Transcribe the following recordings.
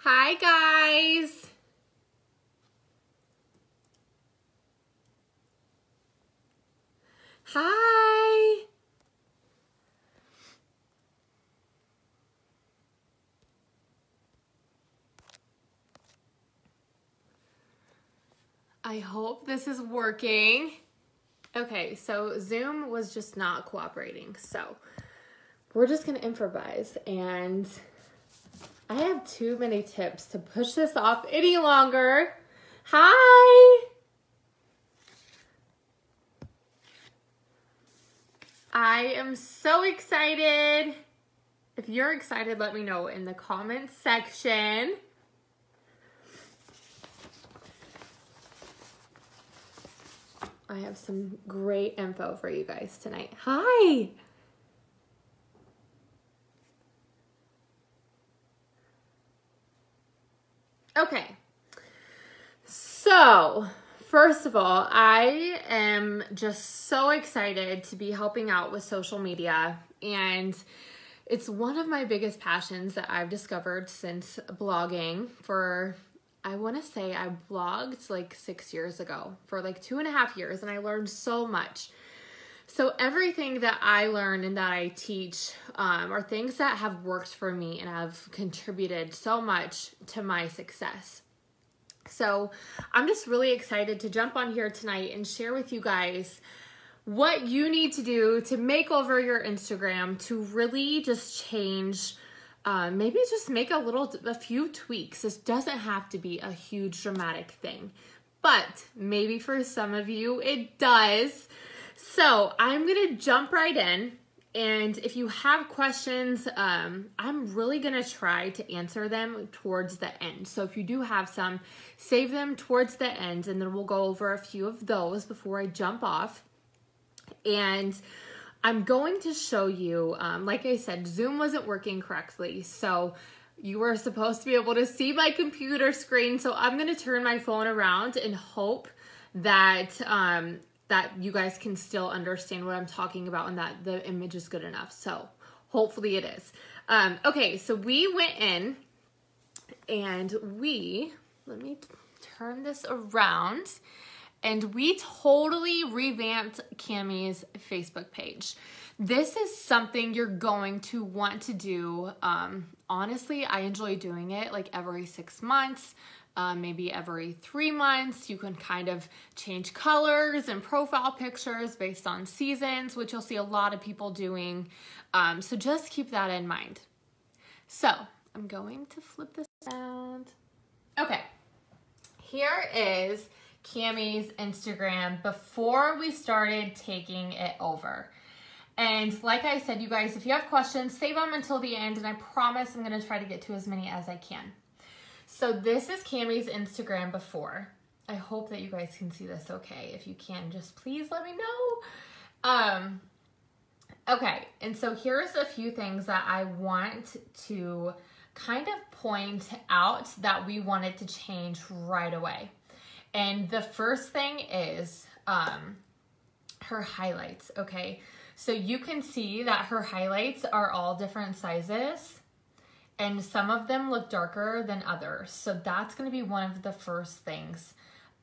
Hi guys. Hi. I hope this is working. Okay, so Zoom was just not cooperating. So we're just gonna improvise, and I have too many tips to push this off any longer. Hi. I am so excited. If you're excited, let me know in the comments section. I have some great info for you guys tonight. Hi. Okay. So, first of all, I am just so excited to be helping out with social media, and it's one of my biggest passions that I've discovered since blogging for, I want to say I blogged like 6 years ago for like 2.5 years, and I learned so much. So everything that I learn and that I teach are things that have worked for me and have contributed so much to my success. So I'm just really excited to jump on here tonight and share with you guys what you need to do to make over your Instagram to really just change, maybe just make a few tweaks. This doesn't have to be a huge dramatic thing, but maybe for some of you it does. So I'm gonna jump right in, and if you have questions, I'm really gonna try to answer them towards the end. So if you do have some, save them towards the end, and then we'll go over a few of those before I jump off. And I'm going to show you, like I said, Zoom wasn't working correctly, so you were supposed to be able to see my computer screen. So I'm gonna turn my phone around and hope that that you guys can still understand what I'm talking about and that the image is good enough. So hopefully it is. Okay, so we went in and let me turn this around, and we totally revamped Cammie's Facebook page. This is something you're going to want to do. Honestly, I enjoy doing it like every 6 months. Maybe every 3 months. You can kind of change colors and profile pictures based on seasons, which you'll see a lot of people doing. So just keep that in mind. So I'm going to flip this around. Okay, here is Cammie's Instagram before we started taking it over. And like I said, you guys, if you have questions, save them until the end, and I promise I'm gonna try to get to as many as I can. So this is Cammie's Instagram before. I hope that you guys can see this okay. If you can, just please let me know. Okay, and so here's a few things that I want to kind of point out that we wanted to change right away. And the first thing is her highlights, okay? So you can see that her highlights are all different sizes, and some of them look darker than others. So that's gonna be one of the first things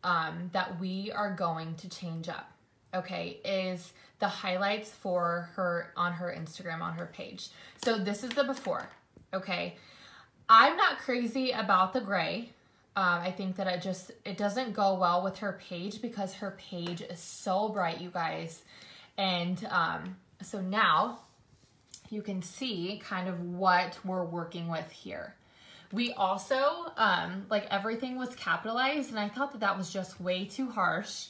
that we are going to change up, okay, is the highlights for her on her Instagram, on her page. So this is the before, okay? I'm not crazy about the gray. I think that it doesn't go well with her page because her page is so bright, you guys. And so now, you can see kind of what we're working with here. We also, like everything was capitalized, and I thought that that was just way too harsh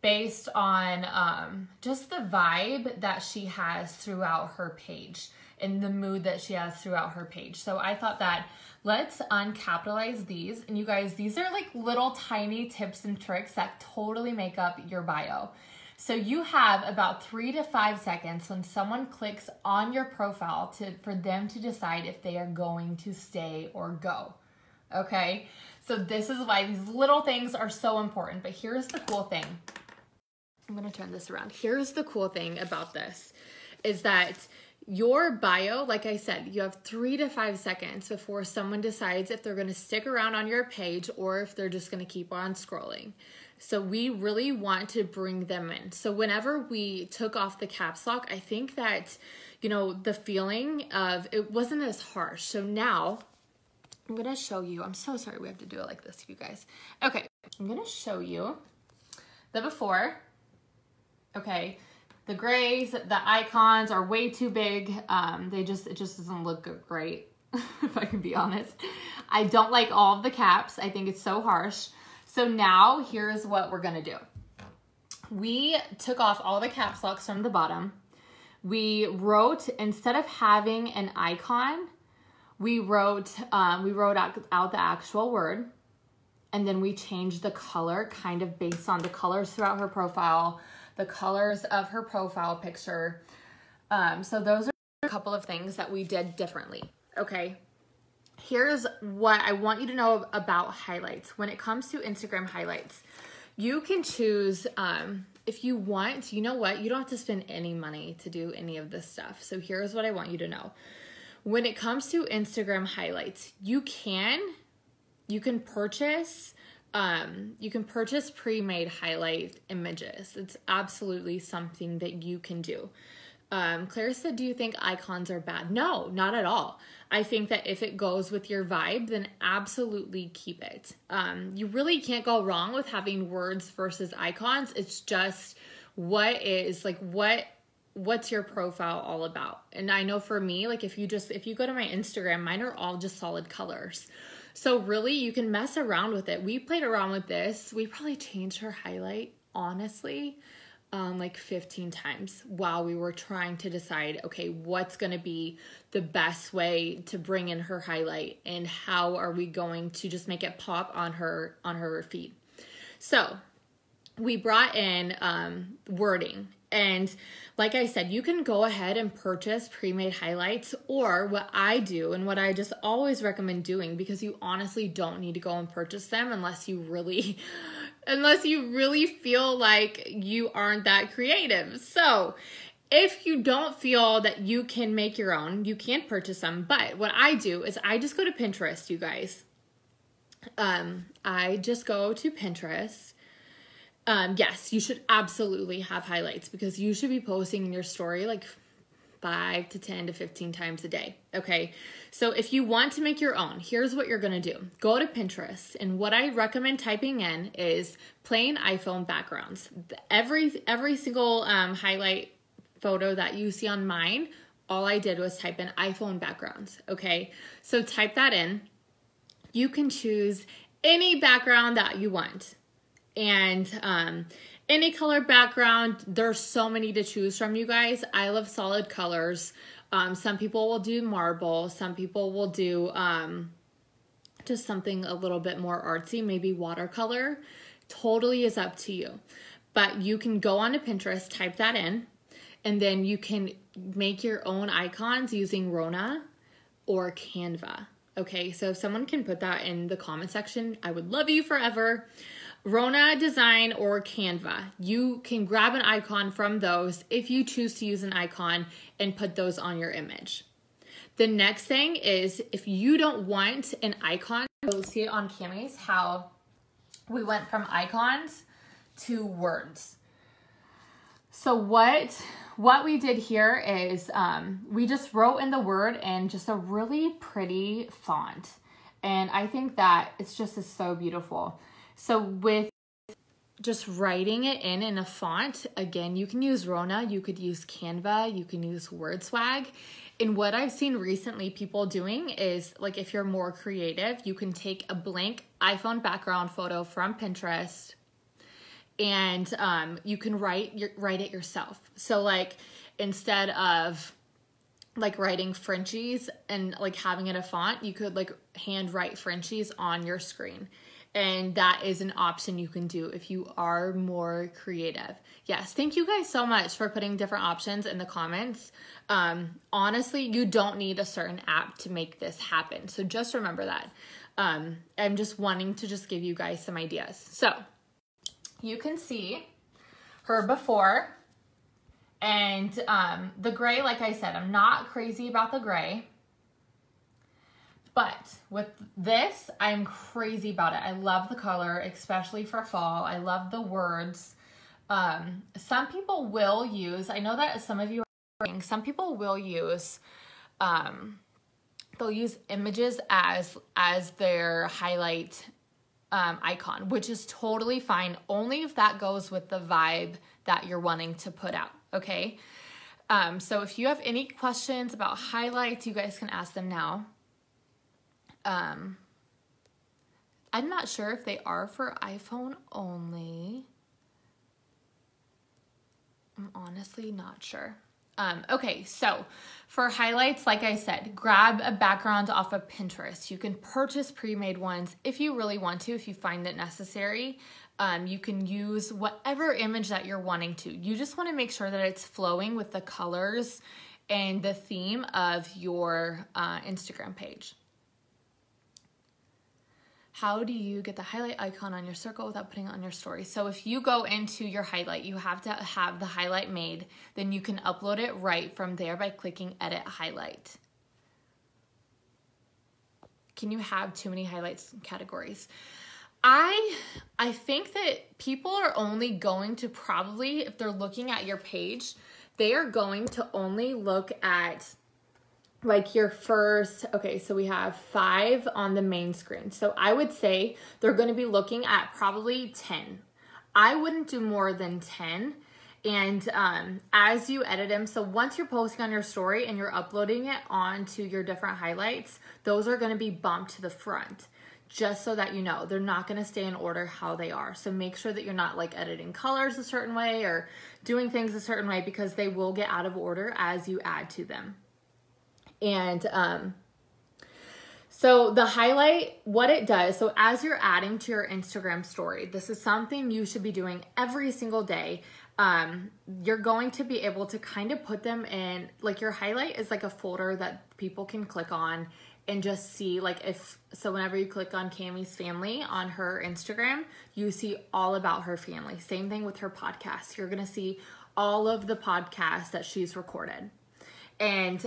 based on just the vibe that she has throughout her page and the mood that she has throughout her page. So I thought that let's uncapitalize these. And you guys, these are like little tiny tips and tricks that totally make up your bio. So you have about 3 to 5 seconds when someone clicks on your profile for them to decide if they are going to stay or go, okay? So this is why these little things are so important, but here's the cool thing. I'm gonna turn this around. Here's the cool thing about this, is that Your bio, like I said, you have 3 to 5 seconds before someone decides if they're going to stick around on your page or if they're just going to keep on scrolling. So we really want to bring them in. So whenever we took off the caps lock, I think that, you know, the feeling of it wasn't as harsh. So now I'm going to show you. I'm so sorry we have to do it like this, you guys. Okay, I'm going to show you the before. Okay, the grays, the icons are way too big. It just doesn't look great, if I can be honest. I don't like all of the caps. I think it's so harsh. So now here's what we're going to do. We took off all the caps locks from the bottom. We wrote, instead of having an icon, we wrote out the actual word, and then we changed the color kind of based on the colors throughout her profile, the colors of her profile picture. So those are a couple of things that we did differently. Okay, here's what I want you to know about highlights. When it comes to Instagram highlights, you can choose, if you want, you know what, you don't have to spend any money to do any of this stuff. So here's what I want you to know. When it comes to Instagram highlights, you can purchase pre-made highlight images. It's absolutely something that you can do. Claire said, do you think icons are bad? No, not at all. I think that if it goes with your vibe, then absolutely keep it. You really can't go wrong with having words versus icons. It's just what's your profile all about? And I know for me, like if you go to my Instagram, mine are all just solid colors. So really you can mess around with it. We played around with this. We probably changed her highlight, honestly, like 15 times while we were trying to decide, okay, what's going to be the best way to bring in her highlight and how are we going to just make it pop on her feed. So we brought in wording. And like I said, you can go ahead and purchase pre-made highlights, or what I do and what I just always recommend doing, because you honestly don't need to go and purchase them unless you really feel like you aren't that creative. So if you don't feel that you can make your own, you can purchase them. But what I do is I just go to Pinterest, you guys. I just go to Pinterest. Yes, you should absolutely have highlights because you should be posting in your story like 5 to 10 to 15 times a day. Okay. So if you want to make your own, here's what you're going to do. Go to Pinterest, and what I recommend typing in is plain iPhone backgrounds. Every single highlight photo that you see on mine, all I did was type in iPhone backgrounds. Okay. So type that in. You can choose any background that you want. And any color background, there's so many to choose from, you guys. I love solid colors. Some people will do marble. Some people will do just something a little bit more artsy, maybe watercolor. Totally is up to you. But you can go onto Pinterest, type that in, and then you can make your own icons using Rona or Canva. Okay, so if someone can put that in the comment section, I would love you forever. Rona Design or Canva. You can grab an icon from those if you choose to use an icon and put those on your image. The next thing is, if you don't want an icon, you'll see it on Cammy's how we went from icons to words. So what we did here is we just wrote in the word in just a really pretty font. And I think that it's just so beautiful. So with just writing it in a font, again, you can use Rona, you could use Canva, you can use WordSwag. And what I've seen recently people doing is, like, if you're more creative, you can take a blank iPhone background photo from Pinterest and you can write it yourself. So like, instead of like writing Frenchies and like having it a font, you could like hand write Frenchies on your screen. And that is an option you can do if you are more creative. Yes, thank you guys so much for putting different options in the comments. Honestly, you don't need a certain app to make this happen. So just remember that. I'm just wanting to just give you guys some ideas. So you can see her before And the gray, like I said, I'm not crazy about the gray. But with this, I'm crazy about it. I love the color, especially for fall. I love the words. Some people will use, I know that some of you are saying, some people will use, they'll use images as their highlight icon, which is totally fine, only if that goes with the vibe that you're wanting to put out, okay? So if you have any questions about highlights, you guys can ask them now. I'm not sure if they are for iPhone only. I'm honestly not sure. Okay, so for highlights, like I said, grab a background off of Pinterest. You can purchase pre-made ones if you really want to, if you find it necessary. You can use whatever image that you're wanting to. You just want to make sure that it's flowing with the colors and the theme of your Instagram page. How do you get the highlight icon on your circle without putting it on your story? So if you go into your highlight, you have to have the highlight made. Then you can upload it right from there by clicking Edit Highlight. Can you have too many highlights categories? I think that people are only going to probably, if they're looking at your page, they are going to only look at like your first, okay, so we have 5 on the main screen. So I would say they're going to be looking at probably 10. I wouldn't do more than 10. And as you edit them, so once you're posting on your story and you're uploading it onto your different highlights, those are going to be bumped to the front. Just so that you know, they're not going to stay in order how they are. So make sure that you're not like editing colors a certain way or doing things a certain way, because they will get out of order as you add to them. And so the highlight, what it does, so as you're adding to your Instagram story, this is something you should be doing every single day. You're going to be able to kind of put them in, like your highlight is like a folder that people can click on and just see, like so whenever you click on Cammie's family on her Instagram, you see all about her family. Same thing with her podcast. You're going to see all of the podcasts that she's recorded. And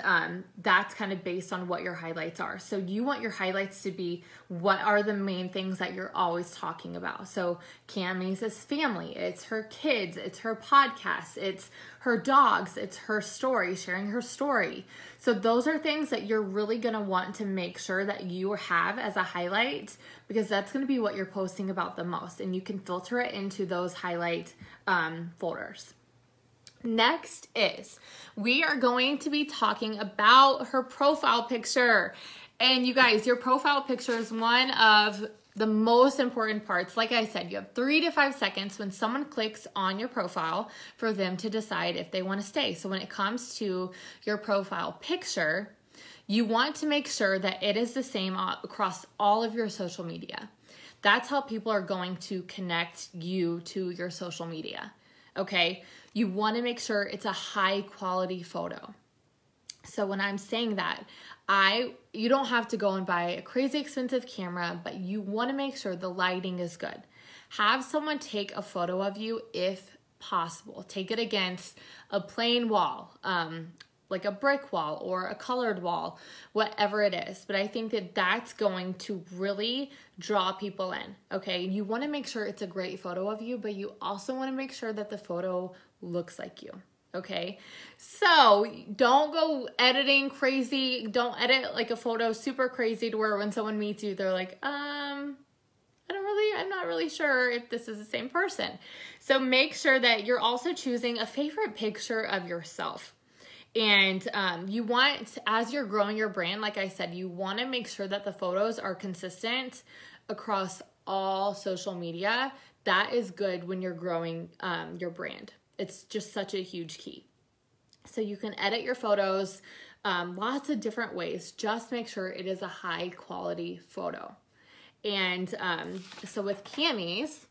that's kind of based on what your highlights are. So you want your highlights to be, what are the main things that you're always talking about? So Cammie's is family, it's her kids, it's her podcast, it's her dogs, it's her story, sharing her story. So those are things that you're really gonna want to make sure that you have as a highlight, because that's gonna be what you're posting about the most. And you can filter it into those highlight folders. Next is, we are going to be talking about her profile picture. And you guys, your profile picture is one of the most important parts. Like I said, you have 3 to 5 seconds when someone clicks on your profile for them to decide if they want to stay. So when it comes to your profile picture, you want to make sure that it is the same across all of your social media. That's how people are going to connect you to your social media. Okay, you want to make sure it's a high quality photo. So when I'm saying that, you don't have to go and buy a crazy expensive camera, but you want to make sure the lighting is good. Have someone take a photo of you if possible. Take it against a plain wall, like a brick wall or a colored wall, whatever it is. But I think that that's going to really draw people in, okay? You want to make sure it's a great photo of you, but you also want to make sure that the photo looks like you, okay? So don't go editing crazy. Don't edit like a photo super crazy to where when someone meets you, they're like, I'm not really sure if this is the same person. So make sure that you're also choosing a favorite picture of yourself. And you want, as you're growing your brand, like I said, you want to make sure that the photos are consistent across all social media. That is good when you're growing your brand. It's just such a huge key. So you can edit your photos lots of different ways. Just make sure it is a high quality photo. And so with Cammie's,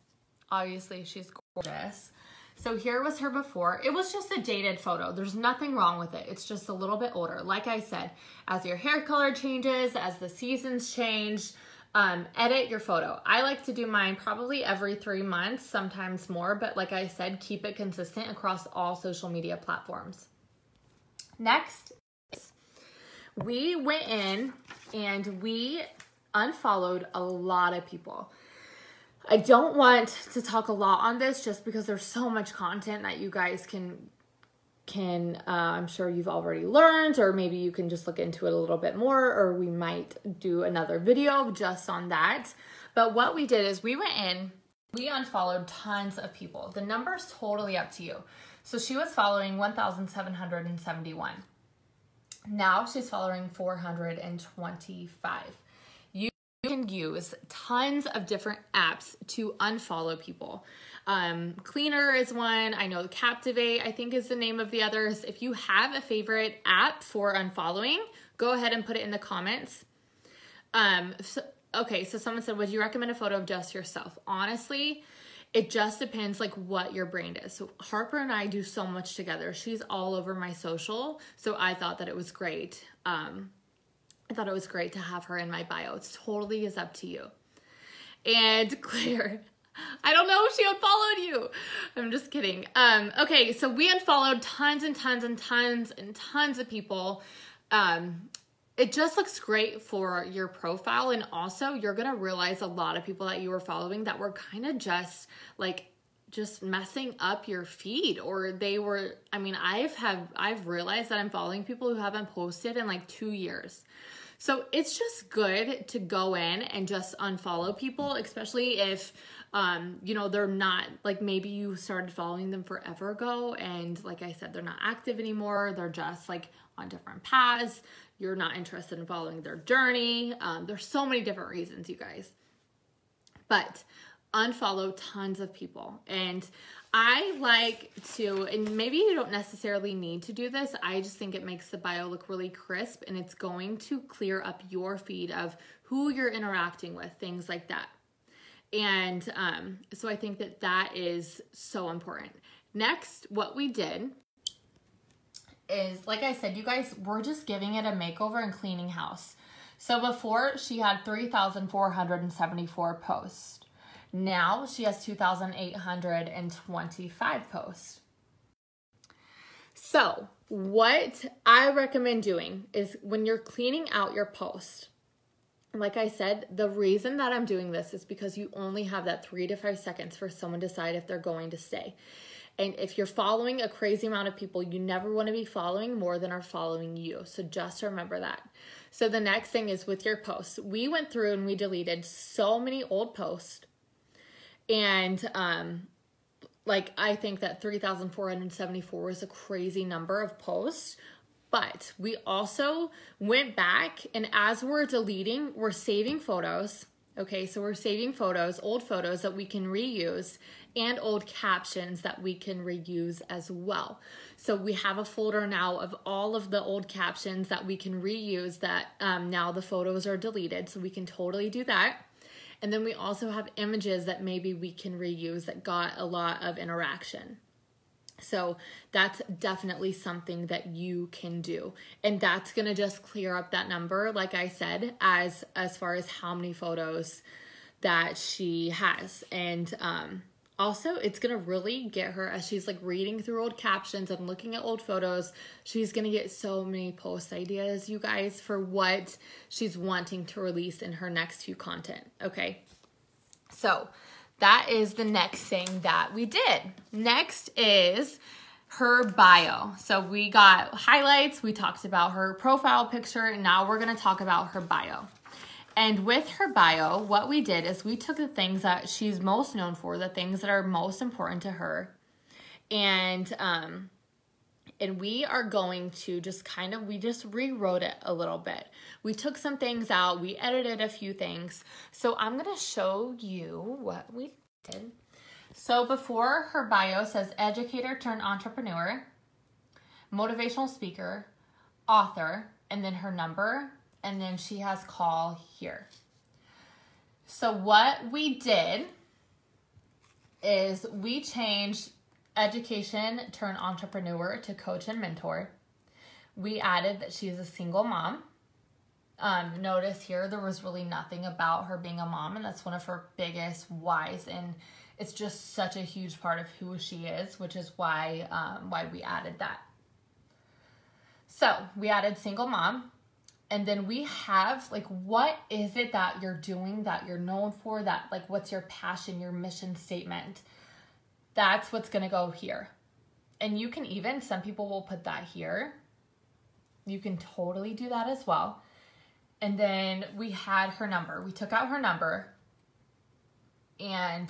obviously she's gorgeous. So here was her before. It was just a dated photo. There's nothing wrong with it. It's just a little bit older. Like I said, as your hair color changes, as the seasons change, Edit your photo. I like to do mine probably every 3 months, sometimes more, but like I said, keep it consistent across all social media platforms. Next, we went in and we unfollowed a lot of people. I don't want to talk a lot on this just because there's so much content that you guys can I'm sure you've already learned, or maybe you can just look into it a little bit more, or we might do another video just on that. But what we did is we went in, we unfollowed tons of people. The number's totally up to you. So she was following 1,771. Now she's following 425. You can use tons of different apps to unfollow people. Cleaner is one. I know Captivate, I think, is the name of the others. If you have a favorite app for unfollowing, go ahead and put it in the comments. Okay, so someone said, would you recommend a photo of just yourself? Honestly, it just depends like what your brand is. So Harper and I do so much together. She's all over my social, so I thought that it was great. I thought it was great to have her in my bio. It totally is up to you. And Claire, I don't know if she unfollowed you. I'm just kidding. Okay, so we unfollowed tons and tons and tons and tons of people. It just looks great for your profile, and also you're gonna realize a lot of people that you were following that were kind of just messing up your feed, or they were, I mean, I've realized that I'm following people who haven't posted in like 2 years. So it's just good to go in and just unfollow people, especially if, you know, they're not, like maybe you started following them forever ago and like I said, they're not active anymore. They're just like on different paths. You're not interested in following their journey. There's so many different reasons, you guys. But unfollow tons of people. And I like to, and maybe you don't necessarily need to do this, I just think it makes the bio look really crisp, and it's going to clear up your feed of who you're interacting with, things like that. And so I think that that is so important. Next, what we did is, like I said, you guys, we're just giving it a makeover and cleaning house. So before, she had 3,474 posts. Now she has 2,825 posts. So what I recommend doing is when you're cleaning out your post, like I said, the reason that I'm doing this is because you only have that 3 to 5 seconds for someone to decide if they're going to stay. And if you're following a crazy amount of people, you never want to be following more than are following you. So just remember that. So the next thing is with your posts. We went through and we deleted so many old posts. And like I think that 3,474 is a crazy number of posts. But we also went back, and as we're deleting, we're saving photos. Okay, so we're saving photos, old photos that we can reuse, and old captions that we can reuse as well. So we have a folder now of all of the old captions that we can reuse that now the photos are deleted, so we can totally do that. And then we also have images that maybe we can reuse that got a lot of interaction. So that's definitely something that you can do. And that's gonna just clear up that number, like I said, as far as how many photos that she has. And also, it's gonna really get her, as she's like reading through old captions and looking at old photos, she's gonna get so many post ideas, you guys, for what she's wanting to release in her next few content, okay? So that is the next thing that we did. Next is her bio. So we got highlights, we talked about her profile picture, and now we're gonna talk about her bio. And with her bio, what we did is we took the things that she's most known for, the things that are most important to her, and we are going to just kind of, we just rewrote it a little bit. We took some things out, we edited a few things. So I'm gonna show you what we did. So before, her bio says educator turned entrepreneur, motivational speaker, author, and then her number, and then she has call here. So what we did is we changed education turned entrepreneur to coach and mentor. We added that she's a single mom. notice here, there was really nothing about her being a mom, and that's one of her biggest whys, and it's just such a huge part of who she is, which is why we added that. So we added single mom, and then we have like, what is it that you're doing, that you're known for, that like, what's your passion, your mission statement? That's what's gonna go here. And you can even, some people will put that here. You can totally do that as well. And then we had her number. We took out her number. And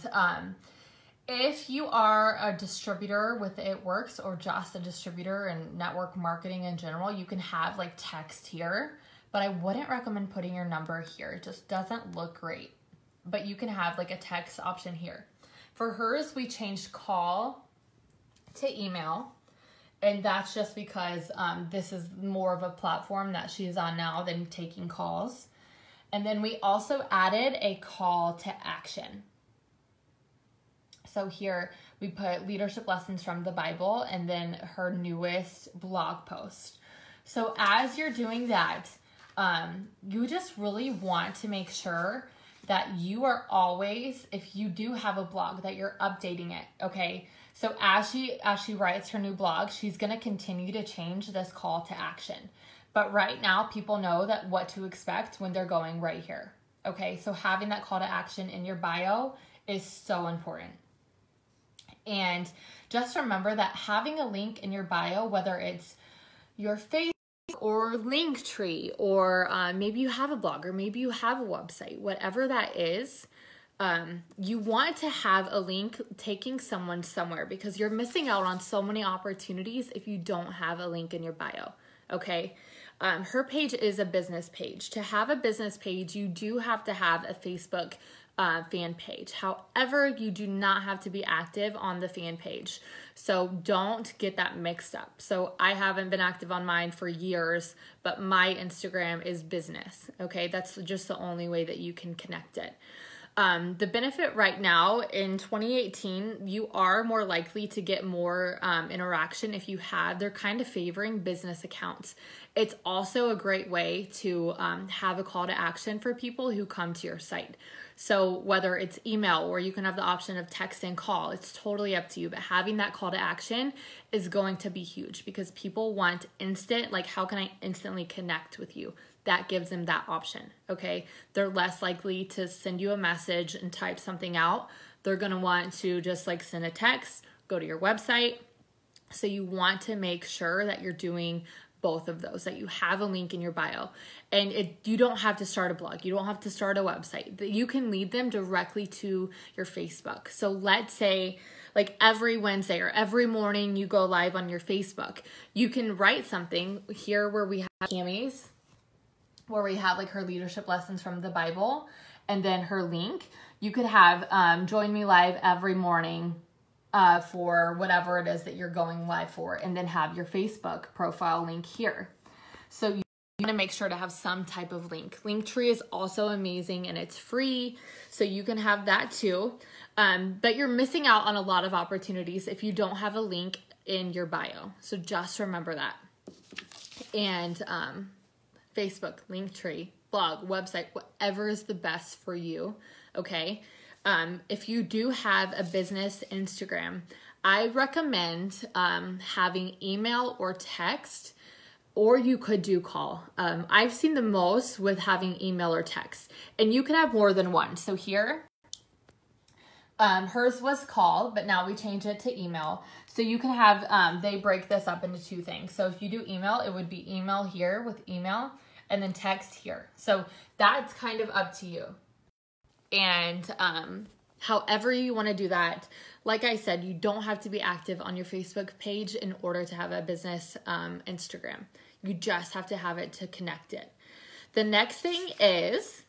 if you are a distributor with It Works, or just a distributor in network marketing in general, you can have like text here, but I wouldn't recommend putting your number here. It just doesn't look great. But you can have like a text option here. For hers, we changed call to email. And that's just because this is more of a platform that she's on now than taking calls. And then we also added a call to action. So here we put leadership lessons from the Bible and then her newest blog post. So as you're doing that, you just really want to make sure that you are always, if you do have a blog, that you're updating it, okay? So as she writes her new blog, she's going to continue to change this call to action. But right now, people know that what to expect when they're going right here. Okay, so having that call to action in your bio is so important. And just remember that having a link in your bio, whether it's your Facebook or Linktree, or maybe you have a blog, or maybe you have a website, whatever that is, you want to have a link taking someone somewhere, because you're missing out on so many opportunities if you don't have a link in your bio, okay? Her page is a business page. To have a business page, you do have to have a Facebook fan page. However, you do not have to be active on the fan page. So don't get that mixed up. So I haven't been active on mine for years, but my Instagram is business, okay? That's just the only way that you can connect it. The benefit right now in 2018, you are more likely to get more interaction if you have, they're kind of favoring business accounts. It's also a great way to have a call to action for people who come to your site. So whether it's email, or you can have the option of text and call, it's totally up to you. But having that call to action is going to be huge, because people want instant, like, how can I instantly connect with you? That gives them that option, okay? They're less likely to send you a message and type something out. They're gonna want to just like send a text, go to your website. So you want to make sure that you're doing both of those, that you have a link in your bio. And you don't have to start a blog. You don't have to start a website. You can lead them directly to your Facebook. So let's say like every Wednesday or every morning you go live on your Facebook. You can write something here where we have Cammie's, where we have like her leadership lessons from the Bible, and then her link. You could have join me live every morning for whatever it is that you're going live for, and then have your Facebook profile link here. So you want to make sure to have some type of link. Linktree is also amazing and it's free, so you can have that too. But you're missing out on a lot of opportunities if you don't have a link in your bio. So just remember that. And Facebook, Linktree, blog, website, whatever is the best for you, okay? If you do have a business Instagram, I recommend having email or text, or you could do call. I've seen the most with having email or text, and you can have more than one. So here, hers was call, but now we change it to email. So you can have, they break this up into two things. So if you do email, it would be email here with email, and then text here. So that's kind of up to you. And however you want to do that, like I said, you don't have to be active on your Facebook page in order to have a business Instagram. You just have to have it to connect it. The next thing is,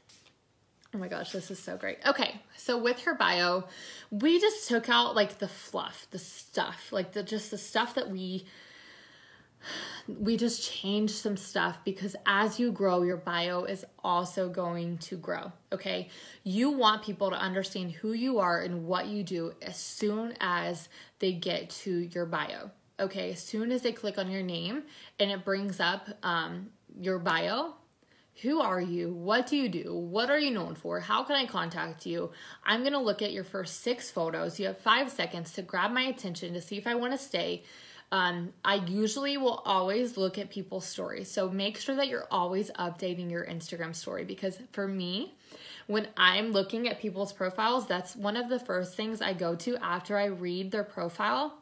oh my gosh, this is so great. Okay, so with her bio, we just took out like the fluff, the stuff, like just the stuff that we just changed some stuff, because as you grow, your bio is also going to grow, okay? You want people to understand who you are and what you do as soon as they get to your bio, okay? As soon as they click on your name and it brings up your bio, Who are you? What do you do? What are you known for? How can I contact you? I'm going to look at your first 6 photos. You have 5 seconds to grab my attention to see if I want to stay. I usually will always look at people's stories. So make sure that you're always updating your Instagram story, because for me, when I'm looking at people's profiles, that's one of the first things I go to after I read their profile.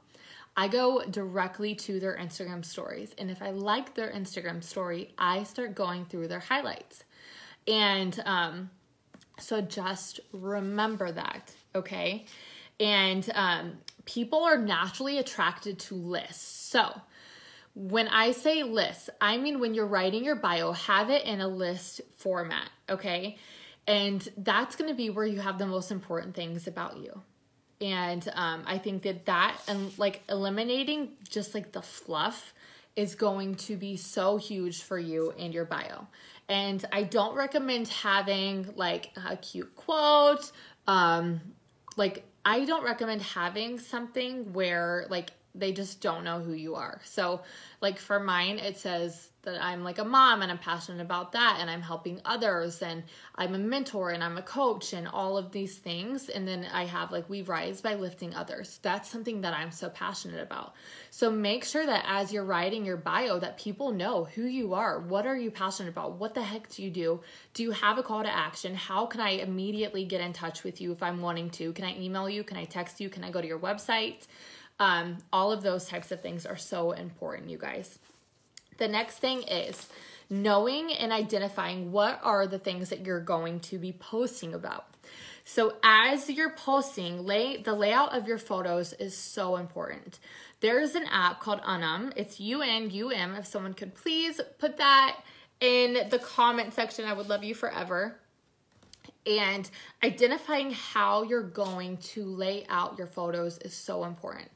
I go directly to their Instagram stories. And if I like their Instagram story, I start going through their highlights. And so just remember that, okay? And people are naturally attracted to lists. So when I say lists, I mean when you're writing your bio, have it in a list format, okay? And that's going to be where you have the most important things about you. And I think that and like eliminating just like the fluff is going to be so huge for you in your bio. And I don't recommend having like a cute quote. Like I don't recommend having something where like they just don't know who you are. So like for mine, it says that I'm like a mom and I'm passionate about that and I'm helping others and I'm a mentor and I'm a coach and all of these things. And then I have like we rise by lifting others. That's something that I'm so passionate about. So make sure that as you're writing your bio that people know who you are. What are you passionate about? What the heck do you do? Do you have a call to action? How can I immediately get in touch with you if I'm wanting to? Can I email you? Can I text you? Can I go to your website? All of those types of things are so important, you guys. The next thing is knowing and identifying what are the things that you're going to be posting about. So as you're posting, the layout of your photos is so important. There's an app called Unum. It's UNUM. If someone could please put that in the comment section, I would love you forever. And identifying how you're going to lay out your photos is so important.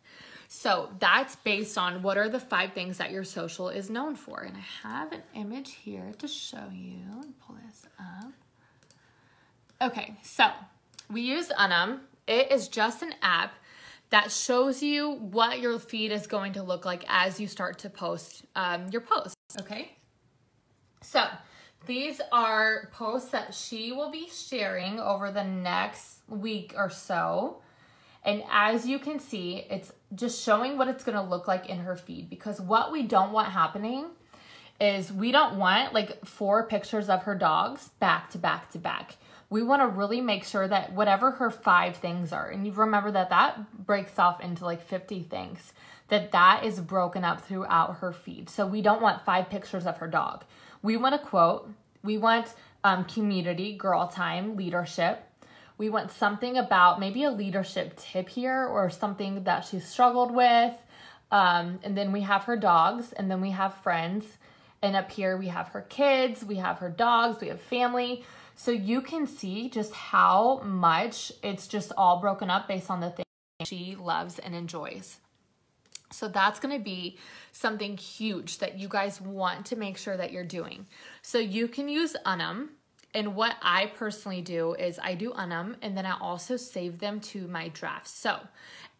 So that's based on what are the 5 things that your social is known for. And I have an image here to show you. Let me pull this up. Okay, so we use Unum. It is just an app that shows you what your feed is going to look like as you start to post your posts, okay? So these are posts that she will be sharing over the next week or so. And as you can see, it's just showing what it's going to look like in her feed, because what we don't want happening is we don't want like 4 pictures of her dogs back to back to back. We want to really make sure that whatever her 5 things are, and you remember that that breaks off into like 50 things, that is broken up throughout her feed. So we don't want 5 pictures of her dog. We want a quote. We want community, girl time, leadership. We want something about maybe a leadership tip here or something that she struggled with. And then we have her dogs, and then we have friends. And up here we have her kids, we have her dogs, we have family. So you can see just how much it's just all broken up based on the things she loves and enjoys. So that's going to be something huge that you guys want to make sure that you're doing. So you can use Unum. And what I personally do is I do Unum, and then I also save them to my drafts. So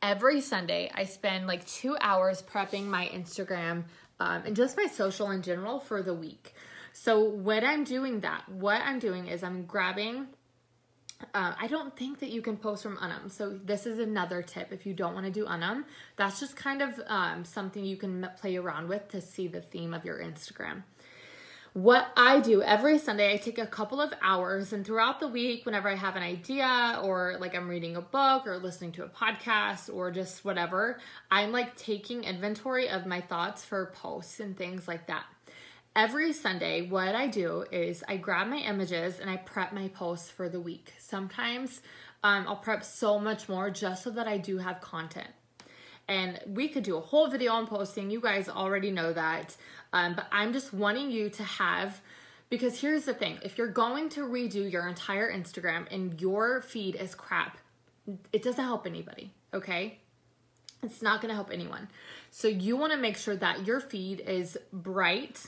every Sunday I spend like 2 hours prepping my Instagram and just my social in general for the week. So when I'm doing that, what I'm doing is I'm grabbing, I don't think that you can post from Unum. So this is another tip. If you don't want to do Unum, that's just kind of something you can play around with to see the theme of your Instagram. What I do every Sunday, I take a couple of hours, and throughout the week, whenever I have an idea or like I'm reading a book or listening to a podcast or just whatever, I'm like taking inventory of my thoughts for posts and things like that. Every Sunday, what I do is I grab my images and I prep my posts for the week. Sometimes I'll prep so much more just so that I do have content. And we could do a whole video on posting. You guys already know that. But I'm just wanting you to have, because here's the thing. If you're going to redo your entire Instagram and your feed is crap, it doesn't help anybody, okay? It's not going to help anyone. So you want to make sure that your feed is bright,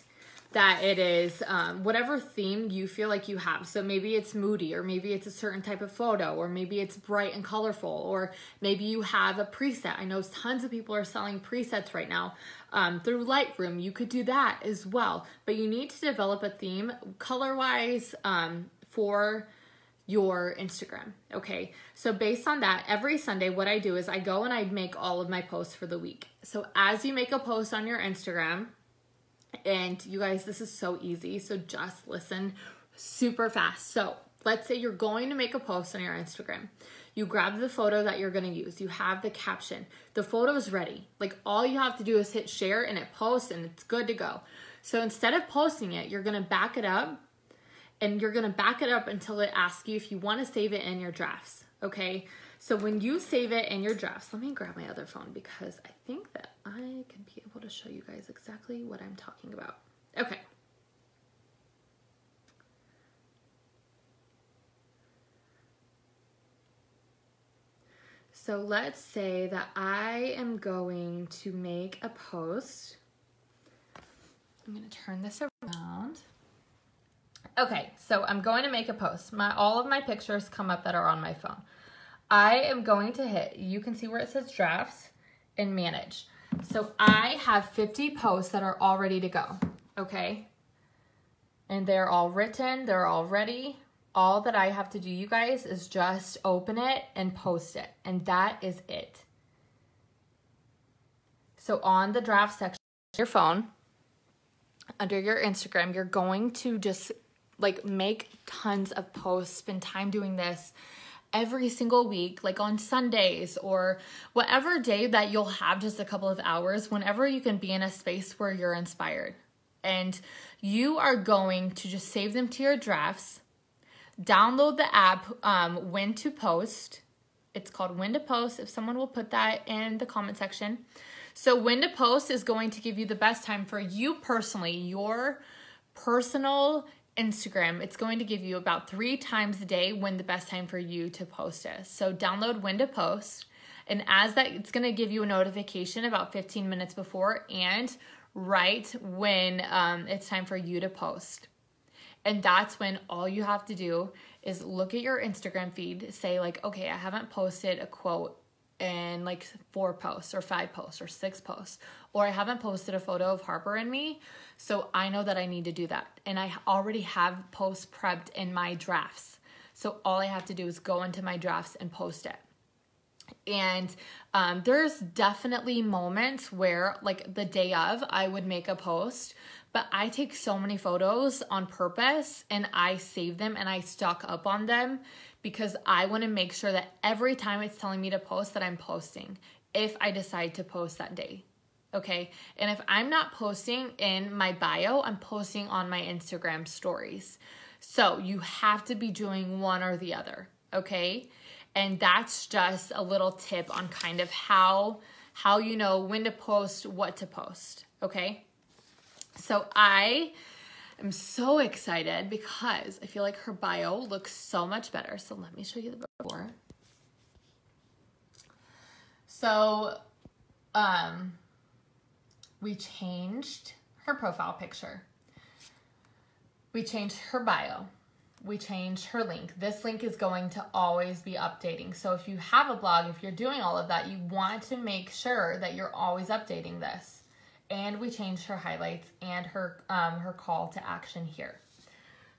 that it is whatever theme you feel like you have. So maybe it's moody, or maybe it's a certain type of photo, or maybe it's bright and colorful, or maybe you have a preset. I know tons of people are selling presets right now through Lightroom. You could do that as well, but you need to develop a theme color-wise for your Instagram. Okay, so based on that, every Sunday what I do is I go and I make all of my posts for the week. So as you make a post on your Instagram, and you guys, this is so easy, so just listen super fast. So let's say you're going to make a post on your Instagram. You grab the photo that you're going to use. You have the caption. The photo is ready. Like, all you have to do is hit share and it posts and it's good to go. So instead of posting it, you're going to back it up, and you're going to back it up until it asks you if you want to save it in your drafts. Okay, so when you save it in your drafts, let me grab my other phone because I think that I can be able to show you guys exactly what I'm talking about. Okay. So let's say that I am going to make a post. I'm going to turn this around. Okay, so I'm going to make a post. All of my pictures come up that are on my phone. I am going to hit, you can see where it says drafts and manage. So I have 50 posts that are all ready to go, okay? And they're all written, they're all ready. All that I have to do, you guys, is just open it and post it. And that is it. So on the draft section of your phone, under your Instagram, you're going to just like make tons of posts, spend time doing this every single week, like on Sundays or whatever day that you'll have just a couple of hours, whenever you can be in a space where you're inspired. And you are going to just save them to your drafts, download the app, When to Post. It's called When to Post, if someone will put that in the comment section. So When to Post is going to give you the best time for you personally, your personal Instagram. It's going to give you about 3 times a day when the best time for you to post is. So download When to Post, and as that, it's going to give you a notification about 15 minutes before and right when it's time for you to post. And that's when all you have to do is look at your Instagram feed, say like, okay, I haven't posted a quote in like 4 posts or 5 posts or 6 posts, or I haven't posted a photo of Harper and me, so I know that I need to do that. And I already have posts prepped in my drafts. So all I have to do is go into my drafts and post it. And there's definitely moments where like the day of I would make a post, but I take so many photos on purpose and I save them and I stock up on them because I want to make sure that every time it's telling me to post that I'm posting if I decide to post that day. Okay. And if I'm not posting in my bio, I'm posting on my Instagram stories. So you have to be doing one or the other. Okay. And that's just a little tip on kind of how you know when to post, what to post. Okay. So I am so excited because I feel like her bio looks so much better. So let me show you the before. So, we changed her profile picture. We changed her bio. We changed her link. This link is going to always be updating. So if you have a blog, if you're doing all of that, you want to make sure that you're always updating this. And we changed her highlights and her call to action here.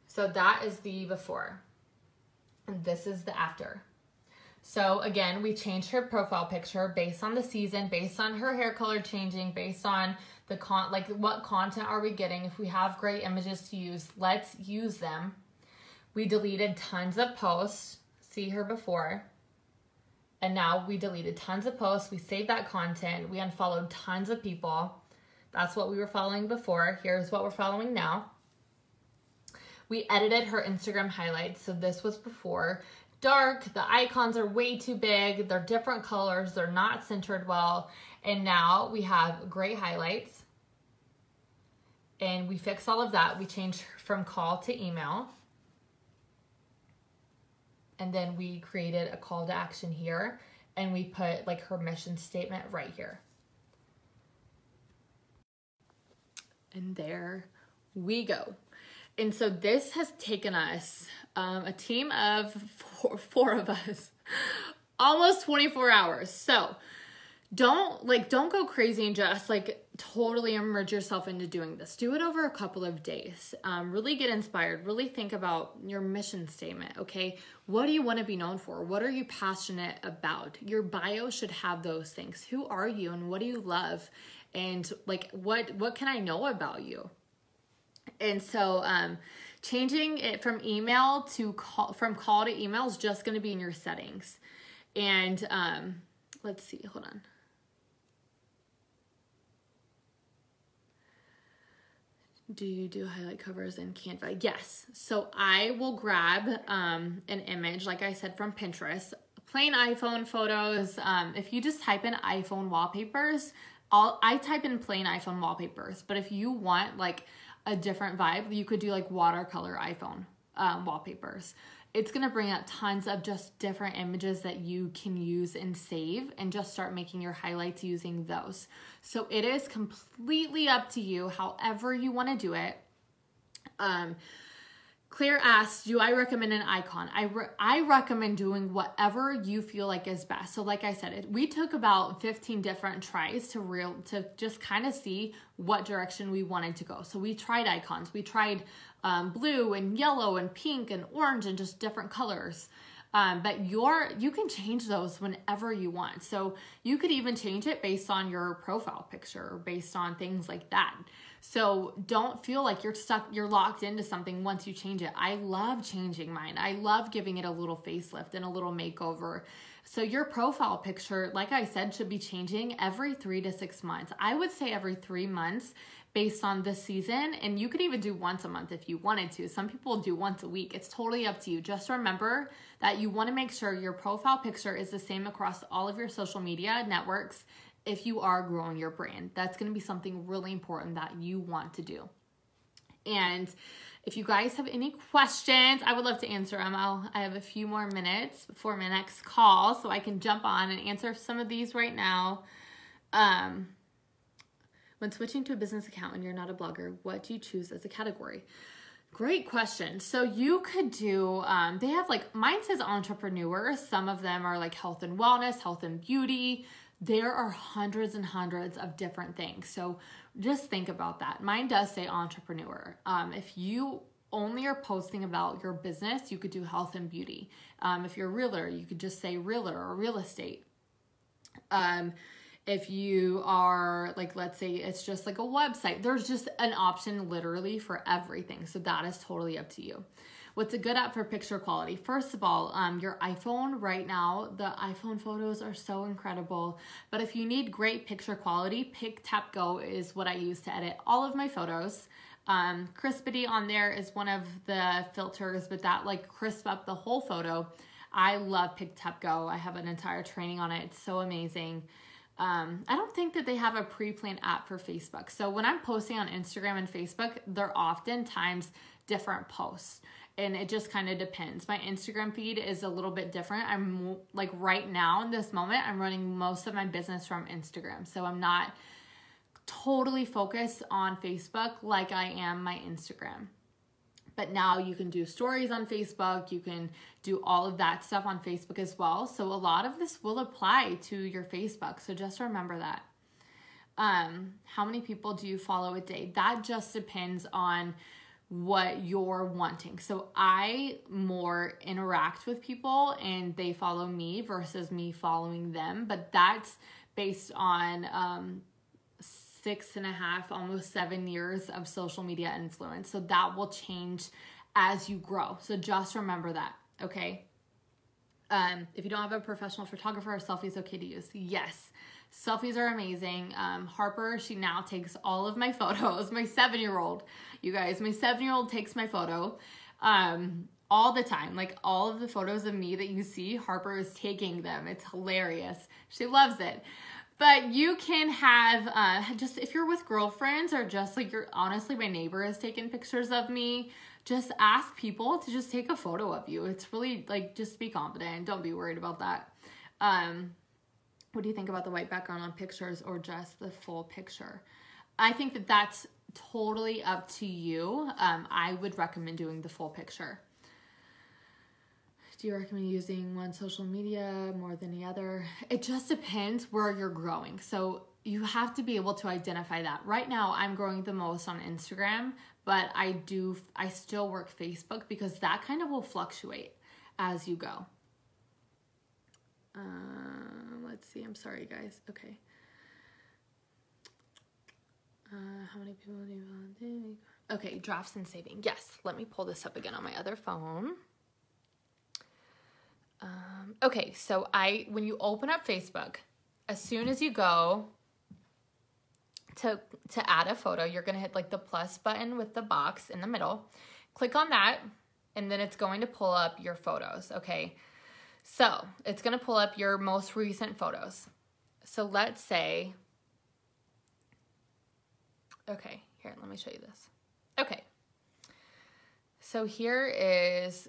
So that is the before. And this is the after. So again, we changed her profile picture based on the season, based on her hair color changing, based on the what content are we getting. If we have great images to use, let's use them. We deleted tons of posts. See her before. And now we deleted tons of posts. We saved that content. We unfollowed tons of people. That's what we were following before. Here's what we're following now. We edited her Instagram highlights. So this was before. Dark, the icons are way too big. They're different colors. They're not centered well. And now we have gray highlights. And we fixed all of that. We changed from call to email. And then we created a call to action here. And we put like her mission statement right here. And there we go. And so this has taken us, a team of four of us, almost 24 hours. So don't go crazy and just like totally immerse yourself into doing this. Do it over a couple of days. Really get inspired. Really think about your mission statement. Okay. What do you want to be known for? What are you passionate about? Your bio should have those things. Who are you and what do you love? And like, what can I know about you? And so, changing it from email to from call to email is just going to be in your settings. And, let's see, hold on. Do you do highlight covers in Canva? Yes. So I will grab an image, like I said, from Pinterest, plain iPhone photos. If you just type in iPhone wallpapers, I type in plain iPhone wallpapers. But if you want like a different vibe, you could do like watercolor iPhone wallpapers. It's going to bring out tons of just different images that you can use and save and just start making your highlights using those. So it is completely up to you, however you want to do it. Claire asks, do I recommend an icon? I recommend doing whatever you feel like is best. So like I said, we took about 15 different tries to just kind of see what direction we wanted to go. So we tried icons. We tried blue and yellow and pink and orange and just different colors. But you can change those whenever you want. So you could even change it based on your profile picture or based on things like that. So don't feel like you're locked into something once you change it. I love changing mine. I love giving it a little facelift and a little makeover. So your profile picture, like I said, should be changing every 3 to 6 months. I would say every 3 months based on the season. And you could even do once a month if you wanted to. Some people do once a week. It's totally up to you. Just remember that you want to make sure your profile picture is the same across all of your social media networks if you are growing your brand. That's going to be something really important that you want to do. And if you guys have any questions, I would love to answer them. I have a few more minutes before my next call, so I can jump on and answer some of these right now. When switching to a business account and you're not a blogger, what do you choose as a category? Great question. So you could do, they have like, mine says entrepreneur. Some of them are like health and wellness, health and beauty. There are hundreds and hundreds of different things. So just think about that. Mine does say entrepreneur. If you only are posting about your business, you could do health and beauty. If you're a realtor, you could just say realtor or real estate. If you are like, let's say it's just like a website, there's just an option literally for everything. So that is totally up to you. What's a good app for picture quality? First of all, your iPhone right now, the iPhone photos are so incredible. But if you need great picture quality, Pick, Tap, Go is what I use to edit all of my photos. Crispity on there is one of the filters, but that like crisp up the whole photo. I love Pick, Tap, Go. I have an entire training on it. It's so amazing. I don't think that they have a pre-planned app for Facebook. So when I'm posting on Instagram and Facebook, they're oftentimes different posts. And it just kind of depends. My Instagram feed is a little bit different. I'm like right now in this moment, I'm running most of my business from Instagram. So I'm not totally focused on Facebook like I am my Instagram. But now you can do stories on Facebook. You can do all of that stuff on Facebook as well. So a lot of this will apply to your Facebook. So just remember that. How many people do you follow a day? That just depends on what you're wanting. So I more interact with people and they follow me versus me following them. But that's based on 6.5, almost 7 years of social media influence. So that will change as you grow. So just remember that, okay? If you don't have a professional photographer, a selfie is okay to use. Yes, selfies are amazing. Harper, she now takes all of my photos. My 7-year-old, you guys, my 7-year-old takes my photo all the time. Like all of the photos of me that you see, Harper is taking them. It's hilarious. She loves it. But you can have, just if you're with girlfriends or just like honestly, my neighbor has taken pictures of me, just ask people to just take a photo of you. It's really like, just be confident. Don't be worried about that. What do you think about the white background on pictures or just the full picture? I think that that's totally up to you. I would recommend doing the full picture. Do you recommend using one social media more than the other? It just depends where you're growing. So you have to be able to identify that. Right now, I'm growing the most on Instagram, but I still work Facebook because that kind of will fluctuate as you go. Let's see. I'm sorry, guys. Okay. How many people do you volunteer? Okay, drafts and saving. Yes, let me pull this up again on my other phone. Okay, so when you open up Facebook, as soon as you go to add a photo, you're going to hit like the plus button with the box in the middle. Click on that, and then it's going to pull up your photos, okay? So it's going to pull up your most recent photos. So let's say, okay, here, let me show you this. Okay, so here is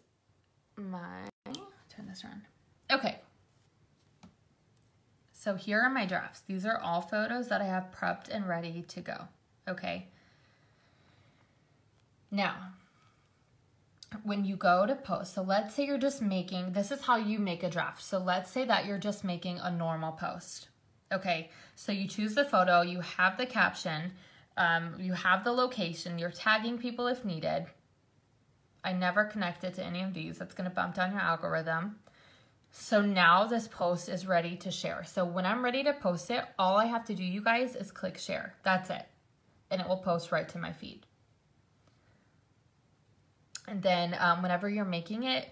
turn this around. Okay, so here are my drafts. These are all photos that I have prepped and ready to go, okay? Now, when you go to post, so let's say you're just making, this is how you make a draft. So let's say that you're just making a normal post, okay? So you choose the photo, you have the caption, you have the location, you're tagging people if needed. I never connected to any of these. That's going to bump down your algorithm. So now this post is ready to share. So when I'm ready to post it, all I have to do, you guys, is click share. That's it. And it will post right to my feed. And then whenever you're making it,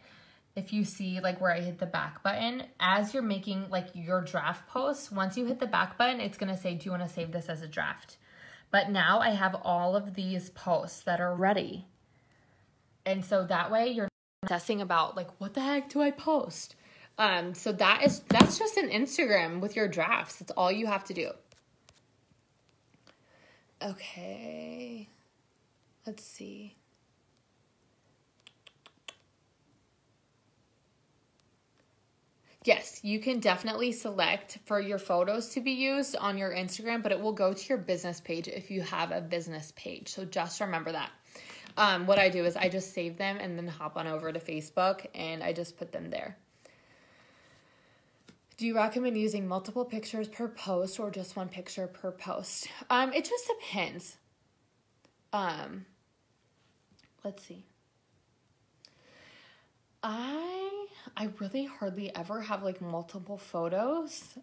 if you see like where I hit the back button, as you're making like your draft post, once you hit the back button, it's going to say, do you want to save this as a draft? But now I have all of these posts that are ready. And so that way you're not obsessing about like, what the heck do I post? So that's just an Instagram with your drafts. That's all you have to do. Okay. Let's see. Yes, you can definitely select for your photos to be used on your Instagram, but it will go to your business page if you have a business page. So just remember that. What I do is I just save them and then hop on over to Facebook and I just put them there. Do you recommend using multiple pictures per post or just one picture per post? It just depends. Let's see. I really hardly ever have like multiple photos.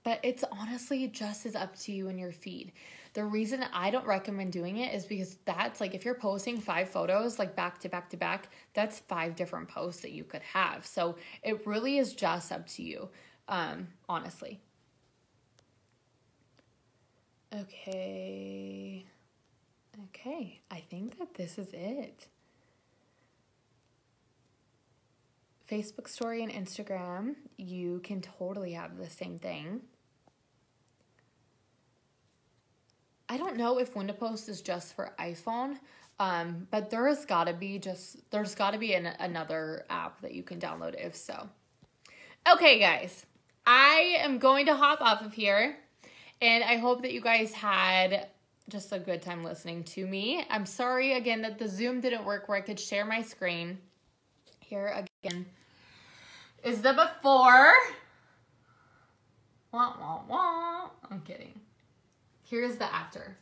But it's honestly just as up to you and your feed. The reason I don't recommend doing it is because that's like, if you're posting 5 photos, like back to back to back, that's 5 different posts that you could have. So it really is just up to you, honestly. Okay, I think that this is it. Facebook story and Instagram, you can totally have the same thing. I don't know if when to post is just for iPhone, but there's got to be another app that you can download if so. Okay, guys, I am going to hop off of here, and I hope that you guys had just a good time listening to me. I'm sorry again that the Zoom didn't work where I could share my screen. Here again is the before. Wah, wah, wah. I'm kidding. Here's the after.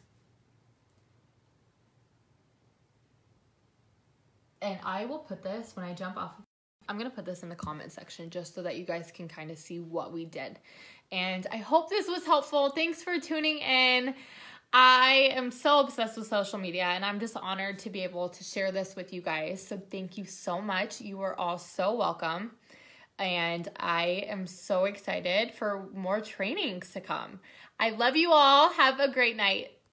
And I will put this when I jump off. I'm going to put this in the comment section just so that you guys can kind of see what we did. And I hope this was helpful. Thanks for tuning in. I am so obsessed with social media and I'm just honored to be able to share this with you guys. So thank you so much. You are all so welcome. And I am so excited for more trainings to come. I love you all. Have a great night.